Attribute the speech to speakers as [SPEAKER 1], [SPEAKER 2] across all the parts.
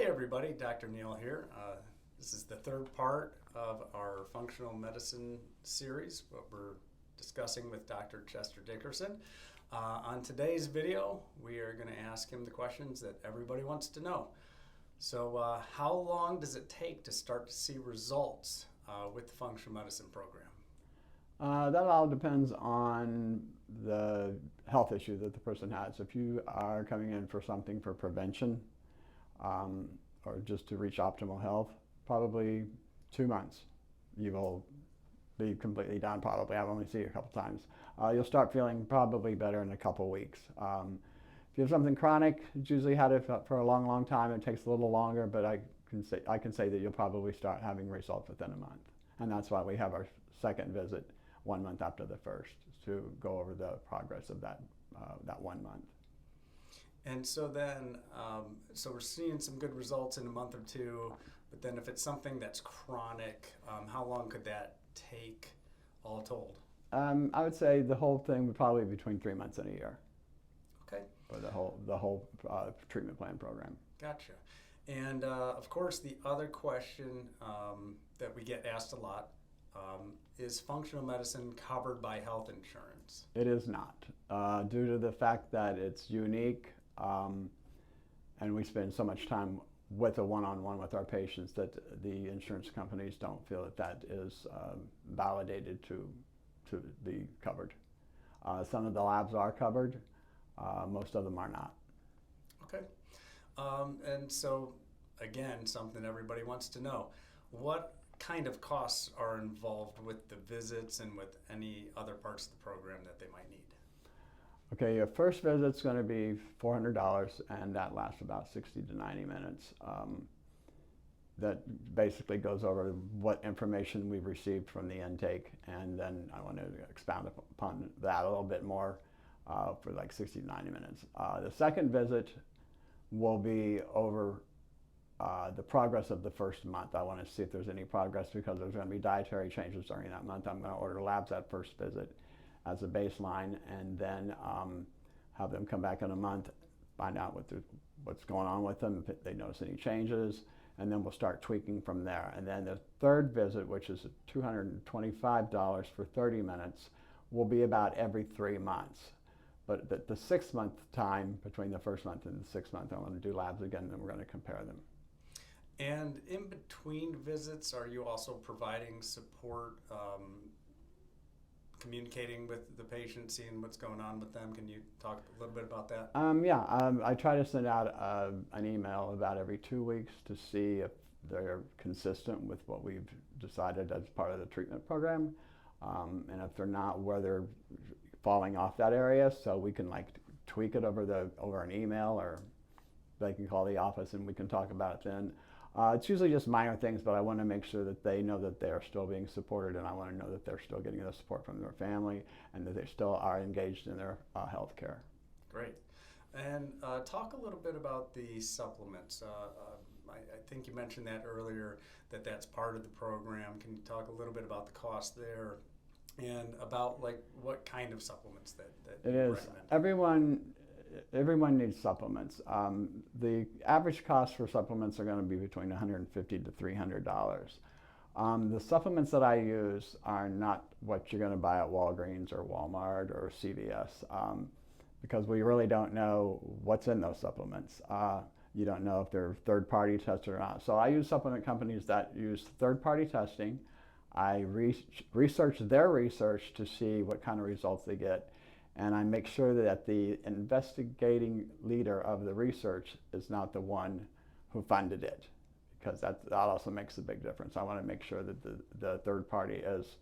[SPEAKER 1] Hey everybody, Dr. Neal here. This is the third part of our functional medicine series, what we're discussing with Dr. Chester Dickerson. On today's video, we are going to ask him the questions that everybody wants to know. So how long does it take to start to see results with the functional medicine program?
[SPEAKER 2] That all depends on the health issue that the person has. If you are coming in for something for prevention or just to reach optimal health, probably 2 months. You will be completely done probably. I've only seen you a couple times. You'll start feeling probably better in a couple weeks. If you have something chronic, it's usually had it for a long, long time. It takes a little longer, but I can say that you'll probably start having results within a month. And that's why we have our second visit 1 month after the first to go over the progress of that 1 month.
[SPEAKER 1] And so then, so we're seeing some good results in a month or two, but then if it's something that's chronic, how long could that take all told?
[SPEAKER 2] I would say the whole thing would probably be between 3 months and a year.
[SPEAKER 1] Okay.
[SPEAKER 2] For the whole treatment plan program.
[SPEAKER 1] Gotcha. And of course, the other question that we get asked a lot is functional medicine covered by health insurance?
[SPEAKER 2] It is not, due to the fact that it's unique, and we spend so much time with a one-on-one with our patients that the insurance companies don't feel that that is validated to be covered. Some of the labs are covered, most of them are not.
[SPEAKER 1] Okay. And so, again, something everybody wants to know. What kind of costs are involved with the visits and with any other parts of the program that they might need?
[SPEAKER 2] Okay, your first visit's going to be $400, and that lasts about 60 to 90 minutes. That basically goes over what information we've received from the intake, and then I want to expound upon that a little bit more for like 60 to 90 minutes. The second visit will be over the progress of the first month. I want to see if there's any progress because there's going to be dietary changes during that month. I'm going to order labs that first visit as a baseline, and then have them come back in a month, find out what's going on with them, if they notice any changes, and then we'll start tweaking from there. And then the third visit, which is $225 for 30 minutes, will be about every 3 months. But the 6 month time, between the first month and the 6th month, I want to do labs again, and then we're going to compare them.
[SPEAKER 1] And in between visits, are you also providing support, communicating with the patient, seeing what's going on with them? Can you talk a little bit about that?
[SPEAKER 2] I try to send out an email about every 2 weeks to see if they're consistent with what we've decided as part of the treatment program. And if they're not, where they're falling off that area, so we can like tweak it over an email, or they can call the office and we can talk about it then. It's usually just minor things, but I want to make sure that they know that they are still being supported, and I want to know that they're still getting the support from their family and that they still are engaged in their health care.
[SPEAKER 1] Great. And talk a little bit about the supplements. I think you mentioned that earlier, that that's part of the program. Can you talk a little bit about the cost there and about like what kind of supplements that
[SPEAKER 2] it
[SPEAKER 1] you
[SPEAKER 2] is
[SPEAKER 1] recommend?
[SPEAKER 2] Everyone needs supplements. The average cost for supplements are going to be between $150 to $300. The supplements that I use are not what you're going to buy at Walgreens or Walmart or CVS, because we really don't know what's in those supplements. You don't know if they're third-party tested or not. So I use supplement companies that use third-party testing. I research their research to see what kind of results they get, and I make sure that the investigating leader of the research is not the one who funded it, because that also makes a big difference. I want to make sure that the third party is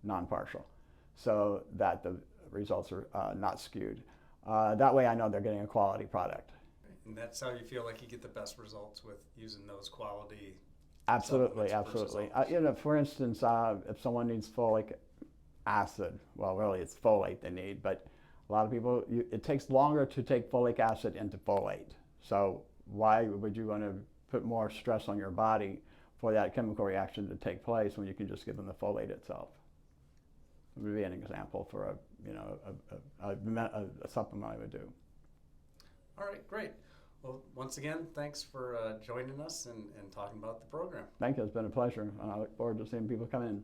[SPEAKER 2] non-partial, so that the results are not skewed. That way I know they're getting a quality product.
[SPEAKER 1] And that's how you feel like you get the best results with using those quality.
[SPEAKER 2] Absolutely, absolutely. For instance, if someone needs folic acid, well, really it's folate they need, but a lot of people, it takes longer to take folic acid into folate. So why would you want to put more stress on your body for that chemical reaction to take place when you can just give them the folate itself? It would be an example for a supplement I would do.
[SPEAKER 1] All right, great. Well, once again, thanks for joining us and talking about the program.
[SPEAKER 2] Thank you. It's been a pleasure. And I look forward to seeing people come in.